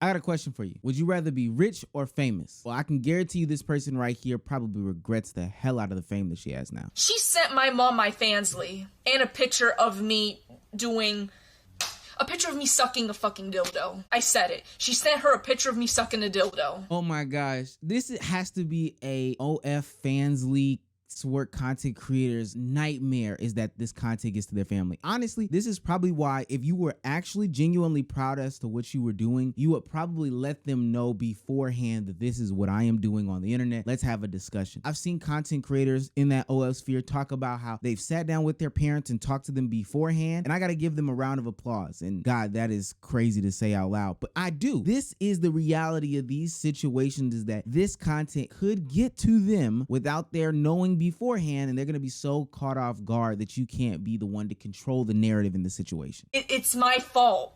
I got a question for you. Would you rather be rich or famous? Well, I can guarantee you this person right here probably regrets the hell out of the fame that she has now. She sent my mom my Fansly and a picture of me sucking a fucking dildo. I said it. She sent her a picture of me sucking a dildo. Oh my gosh. This has to be a OF Fansly work content creators' nightmare, is that this content gets to their family. Honestly, this is probably why, if you were actually genuinely proud as to what you were doing, you would probably let them know beforehand that this is what I am doing on the internet. Let's have a discussion. I've seen content creators in that OF sphere talk about how they've sat down with their parents and talked to them beforehand, and I gotta give them a round of applause. And God, that is crazy to say out loud, but I do. This is the reality of these situations, is that this content could get to them without their knowing beforehand, and they're going to be so caught off guard that you can't be the one to control the narrative in the situation. It's my fault.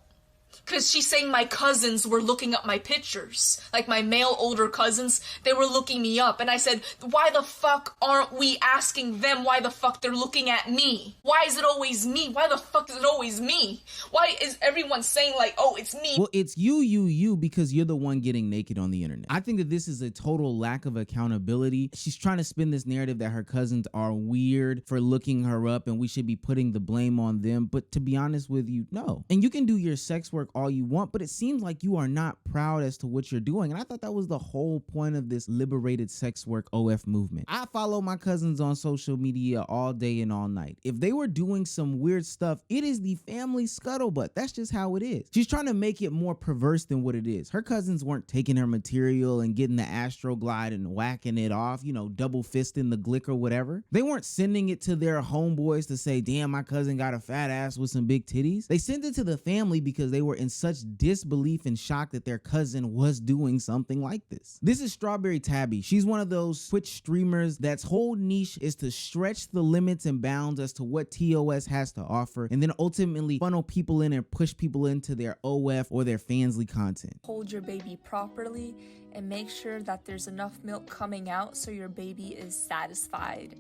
Because she's saying my cousins were looking up my pictures. Like my male older cousins, they were looking me up. And I said, why the fuck aren't we asking them why the fuck they're looking at me? Why is it always me? Why the fuck is it always me? Why is everyone saying like, oh, it's me? Well, it's you, because you're the one getting naked on the internet. I think that this is a total lack of accountability. She's trying to spin this narrative that her cousins are weird for looking her up and we should be putting the blame on them. But to be honest with you, no. And you can do your sex work all you want, but it seems like you are not proud as to what you're doing. And I thought that was the whole point of this liberated sex work OF movement. I follow my cousins on social media all day and all night. If they were doing some weird stuff, it is the family scuttlebutt. That's just how it is. She's trying to make it more perverse than what it is. Her cousins weren't taking her material and getting the Astroglide and whacking it off, you know, double fisting the glick or whatever. They weren't sending it to their homeboys to say, damn, my cousin got a fat ass with some big titties. They sent it to the family because they were in such disbelief and shock that their cousin was doing something like this. This is Strawberry Tabby. She's one of those Twitch streamers that's whole niche is to stretch the limits and bounds as to what TOS has to offer, and then ultimately funnel people in and push people into their OF or their Fansly content. Hold your baby properly and make sure that there's enough milk coming out so your baby is satisfied.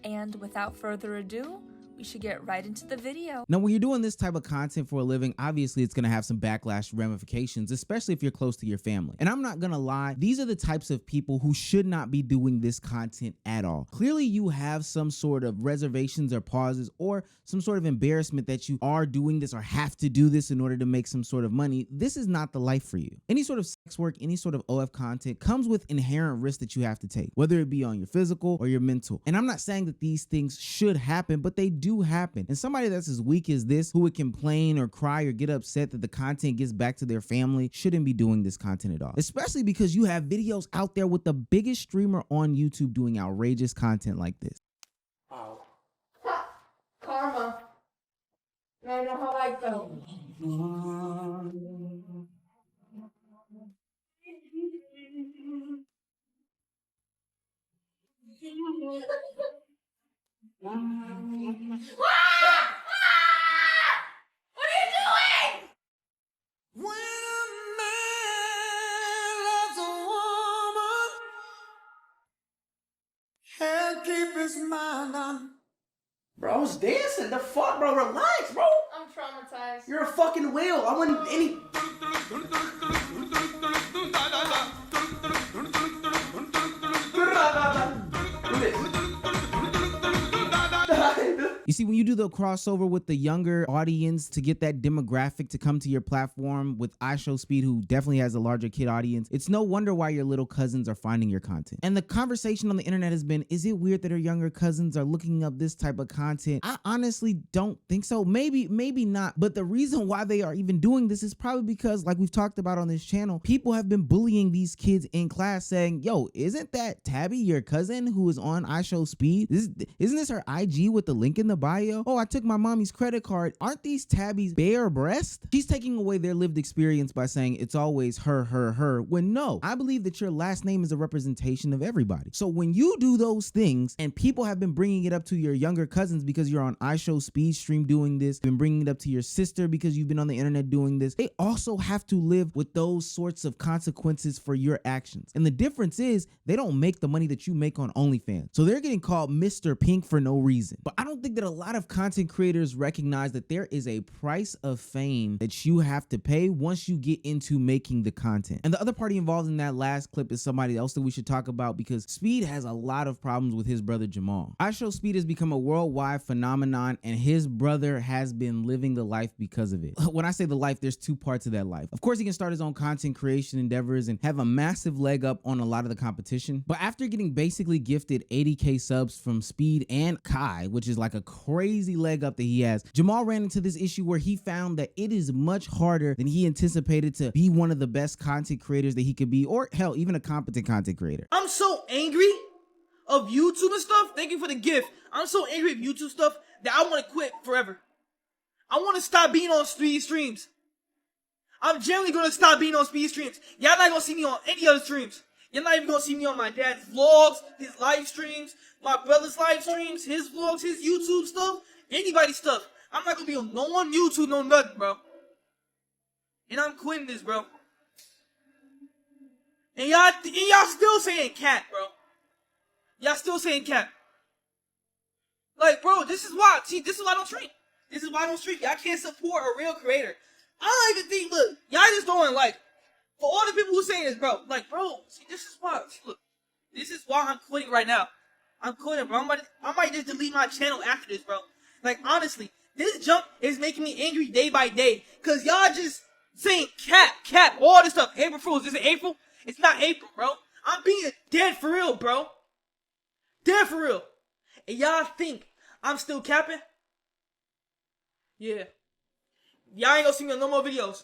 And without further ado, we should get right into the video. Now, when you're doing this type of content for a living, obviously it's gonna have some backlash ramifications, especially if you're close to your family. And I'm not gonna lie, these are the types of people who should not be doing this content at all. Clearly you have some sort of reservations or pauses or some sort of embarrassment that you are doing this or have to do this in order to make some sort of money. This is not the life for you. Any sort of sex work, any sort of OF content comes with inherent risks that you have to take, whether it be on your physical or your mental. And I'm not saying that these things should happen, but they do happen. And somebody that's as weak as this, who would complain or cry or get upset that the content gets back to their family, shouldn't be doing this content at all. Especially because you have videos out there with the biggest streamer on YouTube doing outrageous content like this. Wow. Karma. I know how I felt. What are you doing? When a man loves a woman, he'll keep his mind on. Bro, I was dancing. The fuck, bro? Relax, bro. I'm traumatized. You're a fucking whale. I wouldn't any. Do this. You see, when you do the crossover with the younger audience to get that demographic to come to your platform with iShowSpeed, who definitely has a larger kid audience, it's no wonder why your little cousins are finding your content. And the conversation on the internet has been, is it weird that our younger cousins are looking up this type of content? I honestly don't think so. Maybe not. But the reason why they are even doing this is probably because, like we've talked about on this channel, people have been bullying these kids in class saying, yo, isn't that Tabby, your cousin who is on iShowSpeed? Isn't this her IG with the link in the bio? Oh, I took my mommy's credit card. Aren't these Tabby's bare breast? She's taking away their lived experience by saying it's always her, when no, I believe that your last name is a representation of everybody. So when you do those things, and people have been bringing it up to your younger cousins because you're on iShowSpeed stream doing this, been bringing it up to your sister because you've been on the internet doing this, they also have to live with those sorts of consequences for your actions. And the difference is they don't make the money that you make on OnlyFans. So they're getting called Mr. Pink for no reason. But I don't think that a lot lot of content creators recognize that there is a price of fame that you have to pay once you get into making the content. And the other party involved in that last clip is somebody else that we should talk about, because Speed has a lot of problems with his brother Jamal. I Show Speed has become a worldwide phenomenon, and his brother has been living the life because of it. When I say the life, there's two parts of that life. Of course, he can start his own content creation endeavors and have a massive leg up on a lot of the competition. But after getting basically gifted 80K subs from Speed and Kai, which is like a crazy leg up that he has, Jamal ran into this issue where he found that it is much harder than he anticipated to be one of the best content creators that he could be, or hell, even a competent content creator. I'm so angry of YouTube and stuff. Thank you for the gift. I'm so angry of YouTube stuff that I want to quit forever. I want to stop being on Speed streams. I'm generally going to stop being on Speed streams. Y'all not going to see me on any other streams. You're not even going to see me on my dad's vlogs, his live streams, my brother's live streams, his vlogs, his YouTube stuff, anybody's stuff. I'm not going to be on no one YouTube, no nothing, bro. And I'm quitting this, bro. And y'all still saying cap, bro. Y'all still saying cap. Like, bro, this is why. See, this is why I don't stream. This is why I don't stream. Y'all can't support a real creator. I don't even think, look, y'all just don't like, for all the people who saying this, bro, like, bro, see, this is why, see, look, this is why I'm quitting right now. I'm quitting, bro. I might just delete my channel after this, bro. Like, honestly, this jump is making me angry day by day. Cause y'all just saying cap, all this stuff. April Fools. Is it April? It's not April, bro. I'm being dead for real, bro. Dead for real. And y'all think I'm still capping? Yeah. Y'all ain't gonna see me on no more videos.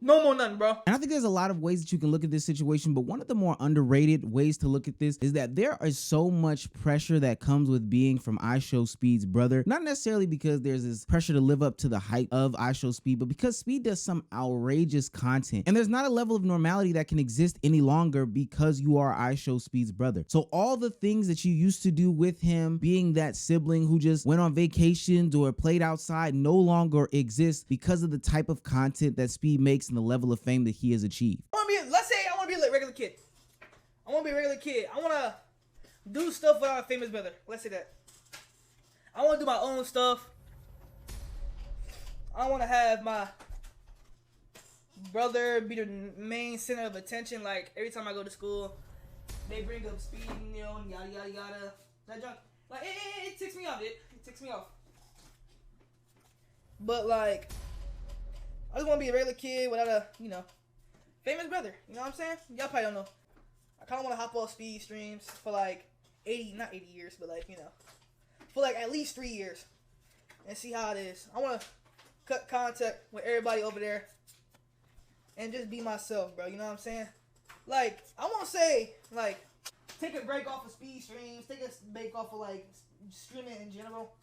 No more nothing, bro. And I think there's a lot of ways that you can look at this situation, but one of the more underrated ways to look at this is that there is so much pressure that comes with being from I Show Speed's brother. Not necessarily because there's this pressure to live up to the hype of I Show Speed, but because Speed does some outrageous content. And there's not a level of normality that can exist any longer because you are I Show Speed's brother. So all the things that you used to do with him, being that sibling who just went on vacations or played outside, no longer exist because of the type of content that Speed makes and the level of fame that he has achieved. Let's say I want to be a regular kid. I want to be a regular kid. I want to do stuff without a famous brother. Let's say that. I want to do my own stuff. I want to have my brother be the main center of attention. Like, every time I go to school, they bring up Speed, you know, and yada, yada, yada. That junk. Like, it ticks me off, dude. It ticks me off. But, like, I just want to be a regular kid without a, you know, famous brother. You know what I'm saying? Y'all probably don't know. I kind of want to hop off Speed streams for like 80, not 80 years, but like, you know, for like at least 3 years and see how it is. I want to cut contact with everybody over there and just be myself, bro. You know what I'm saying? Like, I won't say, like, take a break off of Speed streams, take a break off of, like, streaming in general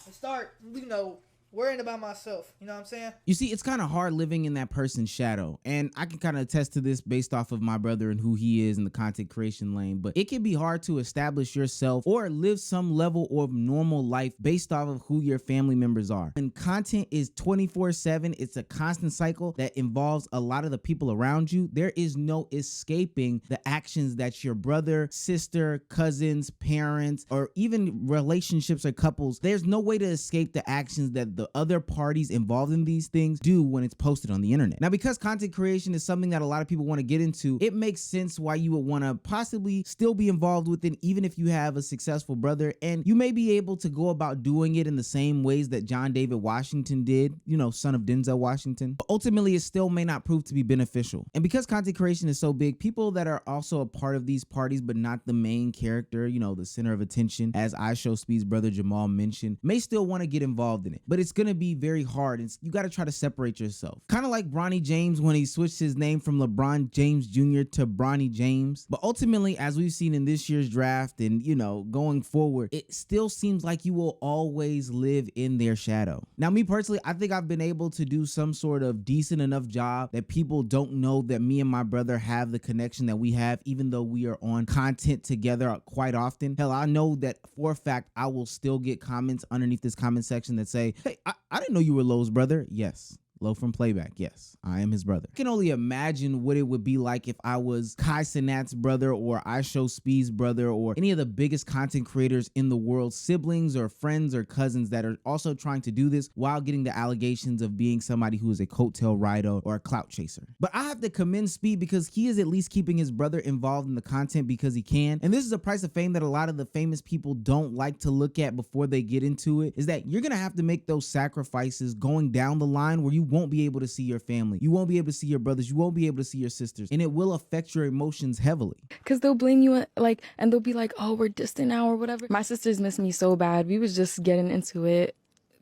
and start, you know, worrying about myself. You know what I'm saying? You see, it's kind of hard living in that person's shadow. And I can kind of attest to this based off of my brother and who he is in the content creation lane. But it can be hard to establish yourself or live some level of normal life based off of who your family members are. And content is 24/7. It's a constant cycle that involves a lot of the people around you. There is no escaping the actions that your brother, sister, cousins, parents, or even relationships or couples, there's no way to escape the actions that the other parties involved in these things do when it's posted on the internet. Now, because content creation is something that a lot of people want to get into, it makes sense why you would want to possibly still be involved with it, even if you have a successful brother, and you may be able to go about doing it in the same ways that John David Washington did, you know, son of Denzel Washington. But ultimately, it still may not prove to be beneficial. And because content creation is so big, people that are also a part of these parties, but not the main character, you know, the center of attention, as I Show Speed's brother Jamal mentioned, may still want to get involved in it. But it's going to be very hard. You got to try to separate yourself. Kind of like Bronny James when he switched his name from LeBron James Jr. to Bronny James. But ultimately, as we've seen in this year's draft and, you know, going forward, it still seems like you will always live in their shadow. Now, me personally, I think I've been able to do some sort of decent enough job that people don't know that me and my brother have the connection that we have, even though we are on content together quite often. Hell, I know that for a fact I will still get comments underneath this comment section that say, hey, I didn't know you were Lowe's brother. Yes. Low from Playback, yes, I am his brother. I can only imagine what it would be like if I was Kai Cenat's brother or iShow Speed's brother or any of the biggest content creators in the world, siblings or friends or cousins that are also trying to do this while getting the allegations of being somebody who is a coattail rider or a clout chaser. But I have to commend Speed because he is at least keeping his brother involved in the content because he can. And this is a price of fame that a lot of the famous people don't like to look at before they get into it, is that you're gonna have to make those sacrifices going down the line where you won't be able to see your family, you won't be able to see your brothers, you won't be able to see your sisters, and it will affect your emotions heavily. Because they'll blame you, like, and they'll be like, oh, we're distant now or whatever. My sisters miss me so bad. We was just getting into it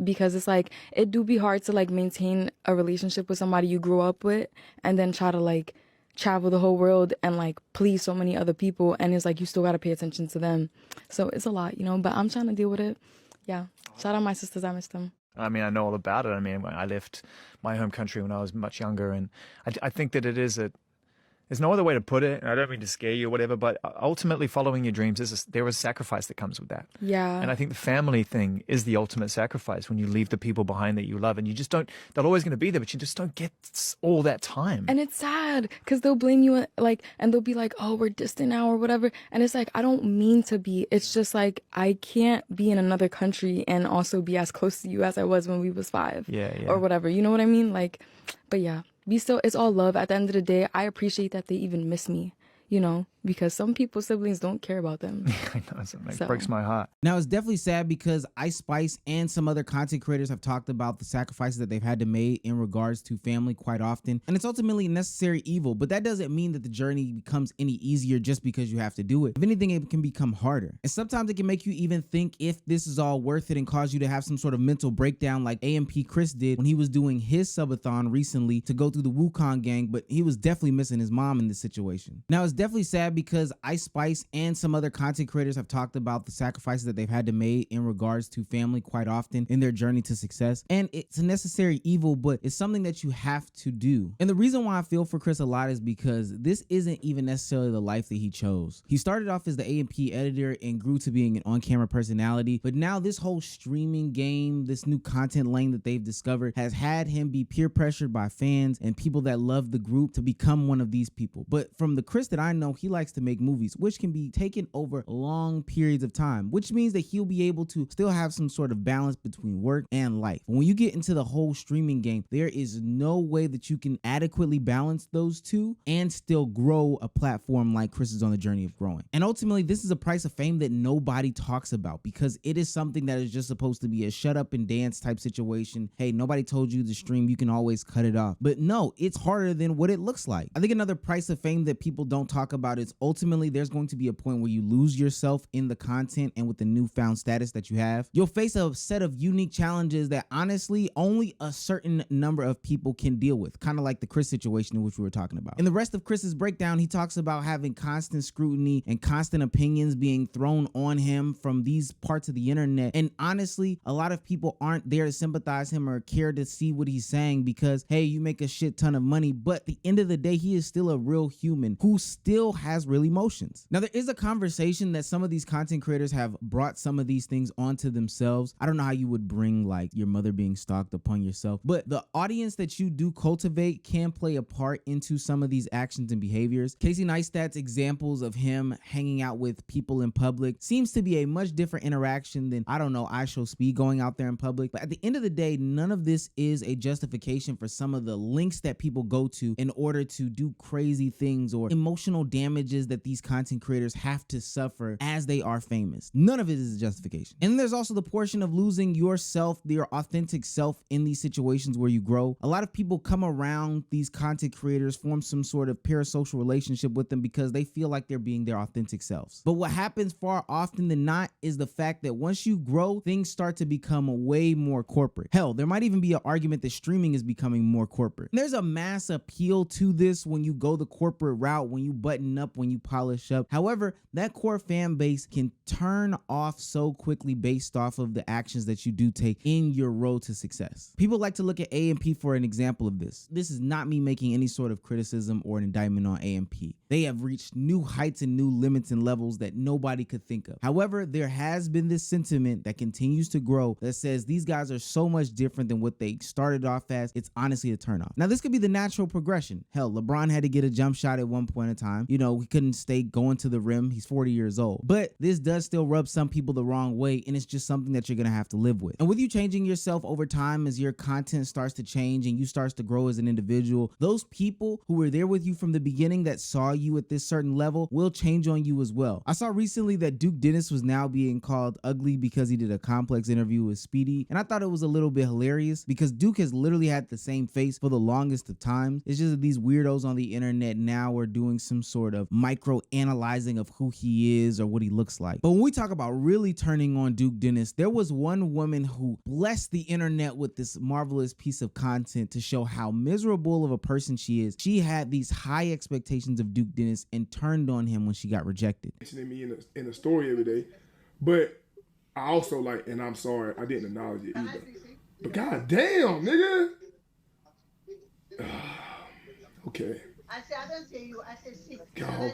because it's like, it do be hard to like maintain a relationship with somebody you grew up with and then try to like travel the whole world and like please so many other people, and it's like you still got to pay attention to them. So it's a lot, you know, but I'm trying to deal with it. Yeah, shout out my sisters, I miss them. I mean, I know all about it. I mean, I left my home country when I was much younger, and I think that it is there's no other way to put it. And I don't mean to scare you or whatever, but ultimately following your dreams, there is sacrifice that comes with that. Yeah. And I think the family thing is the ultimate sacrifice when you leave the people behind that you love, and you just don't, they're always going to be there, but you just don't get all that time. And it's sad because they'll blame you, like, and they'll be like, oh, we're distant now or whatever. And it's like, I don't mean to be. It's just like, I can't be in another country and also be as close to you as I was when we was 5. Yeah. Or whatever. You know what I mean? Like, but yeah. It's all love. At the end of the day, I appreciate that they even miss me, you know, because some people's siblings don't care about them. I know, it breaks my heart. Now, it's definitely sad because Ice Spice and some other content creators have talked about the sacrifices that they've had to make in regards to family quite often. And it's ultimately a necessary evil, but that doesn't mean that the journey becomes any easier just because you have to do it. If anything, it can become harder. And sometimes it can make you even think if this is all worth it and cause you to have some sort of mental breakdown like AMP Chris did when he was doing his subathon recently to go through the Wukong gang, but he was definitely missing his mom in this situation. Now, it's definitely sad because Ice Spice and some other content creators have talked about the sacrifices that they've had to make in regards to family quite often in their journey to success. And it's a necessary evil, but it's something that you have to do. And the reason why I feel for Chris a lot is because this isn't even necessarily the life that he chose. He started off as the AMP editor and grew to being an on-camera personality, but now this whole streaming game, this new content lane that they've discovered has had him be peer pressured by fans and people that love the group to become one of these people. But from the Chris that I know, he likes to make movies, which can be taken over long periods of time, which means that he'll be able to still have some sort of balance between work and life. When you get into the whole streaming game, there is no way that you can adequately balance those two and still grow a platform like Chris is on the journey of growing. And ultimately, this is a price of fame that nobody talks about because it is something that is just supposed to be a shut up and dance type situation. Hey, nobody told you to stream, you can always cut it off. But no, it's harder than what it looks like. I think another price of fame that people don't talk about is ultimately there's going to be a point where you lose yourself in the content, and with the newfound status that you have, you'll face a set of unique challenges that honestly only a certain number of people can deal with, kind of like the Chris situation in which we were talking about. In the rest of Chris's breakdown, he talks about having constant scrutiny and constant opinions being thrown on him from these parts of the internet, and honestly a lot of people aren't there to sympathize him or care to see what he's saying because hey, you make a shit ton of money, but at the end of the day, he is still a real human who still has real emotions. Now, there is a conversation that some of these content creators have brought some of these things onto themselves. I don't know how you would bring like your mother being stalked upon yourself, but the audience that you do cultivate can play a part into some of these actions and behaviors. Casey Neistat's examples of him hanging out with people in public seems to be a much different interaction than, I don't know, iShow Speed going out there in public. But at the end of the day, none of this is a justification for some of the links that people go to in order to do crazy things or emotional damages that these content creators have to suffer as they are famous. None of it is a justification. And there's also the portion of losing yourself, your authentic self in these situations where you grow. A lot of people come around these content creators, form some sort of parasocial relationship with them because they feel like they're being their authentic selves. But what happens far often than not is the fact that once you grow, things start to become way more corporate. Hell, there might even be an argument that streaming is becoming more corporate. And there's a mass appeal to this when you go the corporate route, when you button up, when you polish up. However, that core fan base can turn off so quickly based off of the actions that you do take in your road to success. People like to look at A&P for an example of this. This is not me making any sort of criticism or an indictment on A&P. They have reached new heights and new limits and levels that nobody could think of. However, there has been this sentiment that continues to grow that says these guys are so much different than what they started off as. It's honestly a turnoff. Now, this could be the natural progression. Hell, LeBron had to get a jump shot at one point in time. You know, he couldn't stay going to the rim. He's 40 years old. But this does still rub some people the wrong way, and it's just something that you're going to have to live with. And with you changing yourself over time as your content starts to change and you starts to grow as an individual, those people who were there with you from the beginning that saw you at this certain level will change on you as well. I saw recently that Duke Dennis was now being called ugly because he did a Complex interview with Speedy, and I thought it was a little bit hilarious because Duke has literally had the same face for the longest of times. It's just that these weirdos on the internet now are doing some sort of micro analyzing of who he is or what he looks like. But when we talk about really turning on Duke Dennis, there was one woman who blessed the internet with this marvelous piece of content to show how miserable of a person she is. She had these high expectations of Duke Dennis and turned on him when she got rejected. Mentioning me in a story every day, but I also like, and I'm sorry, I didn't acknowledge it either. But goddamn, nigga. Okay. I said, I don't say you, I said 6. God,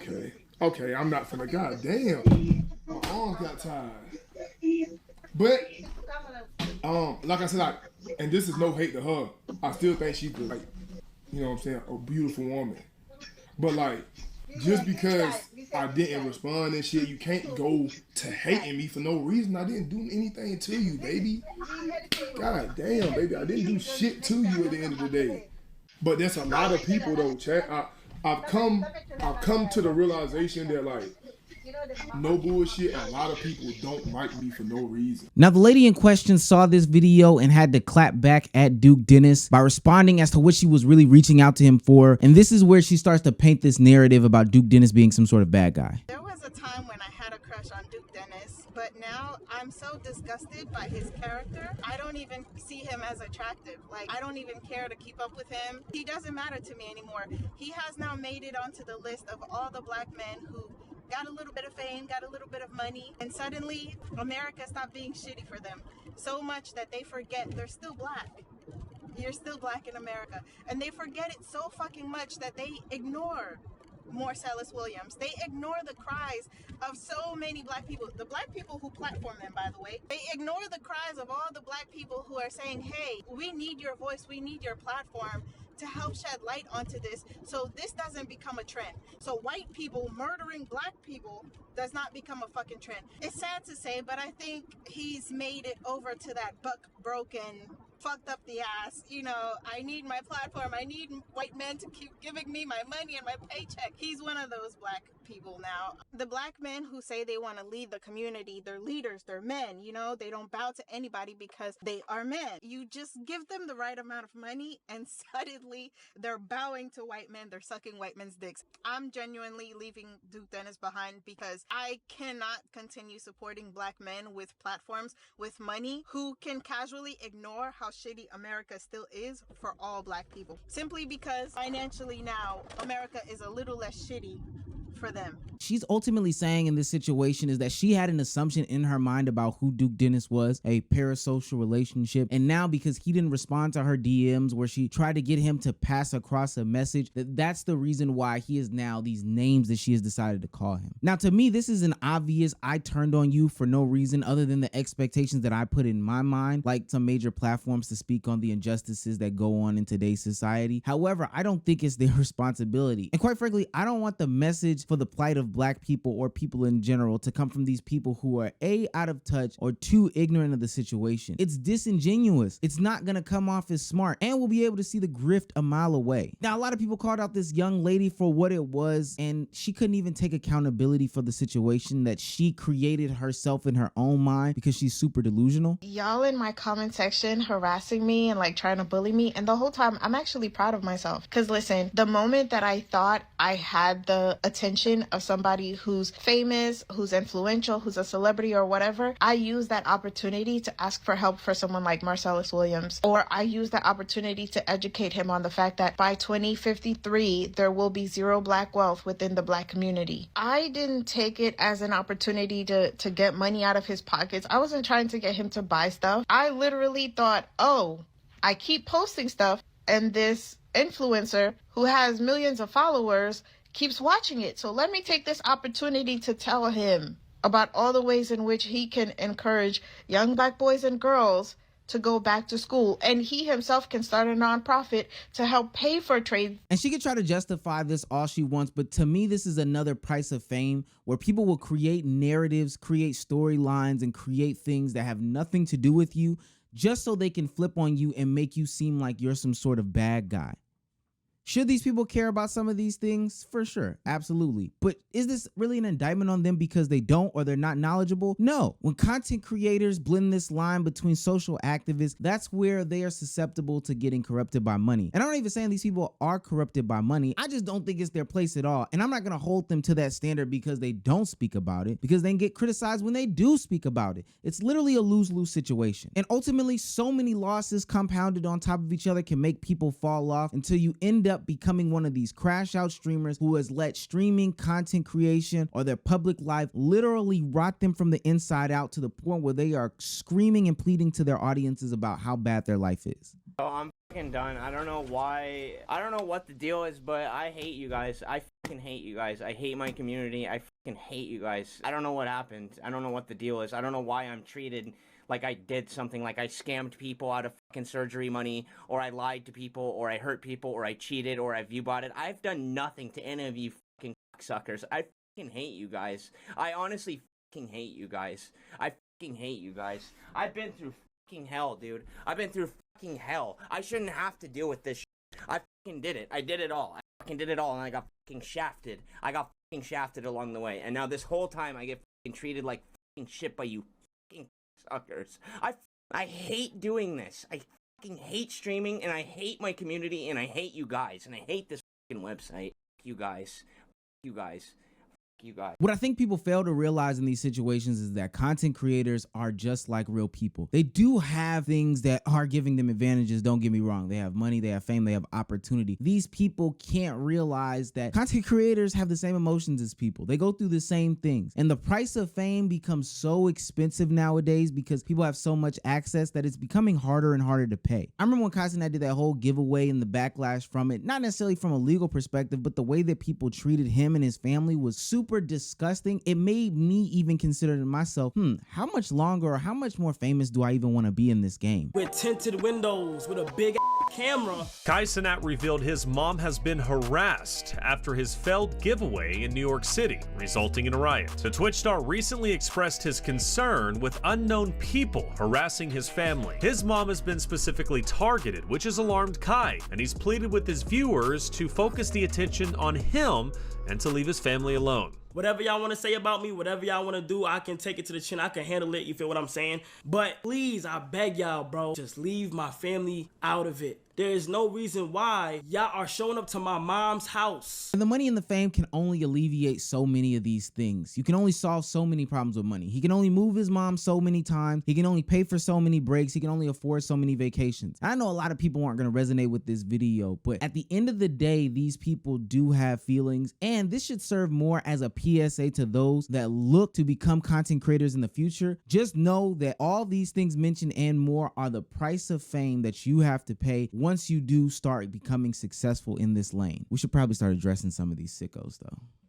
okay, I'm not finna, goddamn. My arms got tired. But, like I said, and this is no hate to her. I still think she's like, you know what I'm saying, a beautiful woman. But like, just because I didn't respond and shit, you can't go to hating me for no reason. I didn't do anything to you, baby. God damn, baby, I didn't do shit to you at the end of the day. But there's a lot of people though, chat. I've come to the realization that like, no bullshit, a lot of people don't like me for no reason. Now, the lady in question saw this video and had to clap back at Duke Dennis by responding as to what she was really reaching out to him for. And this is where she starts to paint this narrative about Duke Dennis being some sort of bad guy. There was a time when I had a crush on Duke Dennis, but now I'm so disgusted by his character. I don't even see him as attractive. Like, I don't even care to keep up with him. He doesn't matter to me anymore. He has now made it onto the list of all the black men who got a little bit of fame, got a little bit of money, and suddenly America stopped being shitty for them. So much that they forget they're still black. You're still black in America. And they forget it so fucking much that they ignore Marcellus Williams. They ignore the cries of so many black people. The black people who platform them, by the way. They ignore the cries of all the black people who are saying, hey, we need your voice, we need your platform to help shed light onto this so this doesn't become a trend. So white people murdering black people does not become a fucking trend. It's sad to say, but I think he's made it over to that buck broken, fucked up the ass, you know, I need my platform, I need white men to keep giving me my money and my paycheck. He's one of those black people now. The black men who say they want to lead the community, they're leaders, they're men, you know, they don't bow to anybody because they are men. You just give them the right amount of money and suddenly they're bowing to white men, they're sucking white men's dicks. I'm genuinely leaving Duke Dennis behind because I cannot continue supporting black men with platforms, with money, who can casually ignore how shitty America still is for all black people. Simply because financially now, America is a little less shitty for them. She's ultimately saying in this situation is that she had an assumption in her mind about who Duke Dennis was, a parasocial relationship. And now because he didn't respond to her DMs where she tried to get him to pass across a message, that's the reason why he is now these names that she has decided to call him. Now, to me, this is an obvious I turned on you for no reason other than the expectations that I put in my mind, like some major platforms to speak on the injustices that go on in today's society. However, I don't think it's their responsibility. And quite frankly, I don't want the message for the plight of black people or people in general to come from these people who are A, out of touch, or too ignorant of the situation. It's disingenuous. It's not gonna come off as smart, and we'll be able to see the grift a mile away. Now, a lot of people called out this young lady for what it was, and she couldn't even take accountability for the situation that she created herself in her own mind because she's super delusional. Y'all in my comment section harassing me and like trying to bully me, and the whole time I'm actually proud of myself. Because listen, the moment that I thought I had the attention attention of somebody who's famous, who's influential, who's a celebrity or whatever, I use that opportunity to ask for help for someone like Marcellus Williams. Or I use that opportunity to educate him on the fact that by 2053, there will be zero black wealth within the black community. I didn't take it as an opportunity to get money out of his pockets. I wasn't trying to get him to buy stuff. I literally thought, oh, I keep posting stuff and this influencer who has millions of followers keeps watching it. So let me take this opportunity to tell him about all the ways in which he can encourage young black boys and girls to go back to school. And he himself can start a nonprofit to help pay for trade. And she can try to justify this all she wants, but to me, this is another price of fame where people will create narratives, create storylines, and create things that have nothing to do with you just so they can flip on you and make you seem like you're some sort of bad guy. Should these people care about some of these things? For sure, absolutely. But is this really an indictment on them because they don't or they're not knowledgeable? No. When content creators blend this line between social activists, that's where they are susceptible to getting corrupted by money. And I'm not even saying these people are corrupted by money. I just don't think it's their place at all. And I'm not going to hold them to that standard because they don't speak about it, because they can get criticized when they do speak about it. It's literally a lose-lose situation. And ultimately, so many losses compounded on top of each other can make people fall off until you end up becoming one of these crash out streamers who has let streaming, content creation, or their public life literally rot them from the inside out to the point where they are screaming and pleading to their audiences about how bad their life is. Oh, I'm fucking done. I don't know why. I don't know what the deal is, but I hate you guys. I fucking hate you guys. I hate my community. I fucking hate you guys. I don't know what happened. I don't know what the deal is. I don't know why I'm treated like I did something, like I scammed people out of fucking surgery money, or I lied to people, or I hurt people, or I cheated, or I view-botted. I've done nothing to any of you fucking suckers. I fucking hate you guys. I honestly fucking hate you guys. I fucking hate you guys. I've been through fucking hell, dude. I've been through fucking hell. I shouldn't have to deal with this shit. I fucking did it. I did it all. I fucking did it all, and I got fucking shafted. I got fucking shafted along the way, and now this whole time I get fucking treated like fucking shit by you fucking suckers. I hate doing this. I fucking hate streaming, and I hate my community, and I hate you guys, and I hate this fucking website. You guys. You guys. You guys. What I think people fail to realize in these situations is that content creators are just like real people. They do have things that are giving them advantages, don't get me wrong. They have money, they have fame, they have opportunity. These people can't realize that content creators have the same emotions as people. They go through the same things. And the price of fame becomes so expensive nowadays because people have so much access that it's becoming harder and harder to pay. I remember when Constantine did that whole giveaway and the backlash from it, not necessarily from a legal perspective, but the way that people treated him and his family was super disgusting. It made me even consider to myself, how much longer or how much more famous do I even want to be in this game? With tinted windows, with a big camera. Kai Cenat revealed his mom has been harassed after his failed giveaway in New York City, resulting in a riot. The Twitch star recently expressed his concern with unknown people harassing his family. His mom has been specifically targeted, which has alarmed Kai, and he's pleaded with his viewers to focus the attention on him and to leave his family alone. Whatever y'all want to say about me, whatever y'all want to do, I can take it to the chin. I can handle it. You feel what I'm saying? But please, I beg y'all, bro, just leave my family out of it. There is no reason why y'all are showing up to my mom's house. And the money and the fame can only alleviate so many of these things. You can only solve so many problems with money. He can only move his mom so many times. He can only pay for so many breaks. He can only afford so many vacations. I know a lot of people aren't going to resonate with this video, but at the end of the day, these people do have feelings, and this should serve more as a PSA to those that look to become content creators in the future. Just know that all these things mentioned and more are the price of fame that you have to pay once you do start becoming successful in this lane. We should probably start addressing some of these sickos though.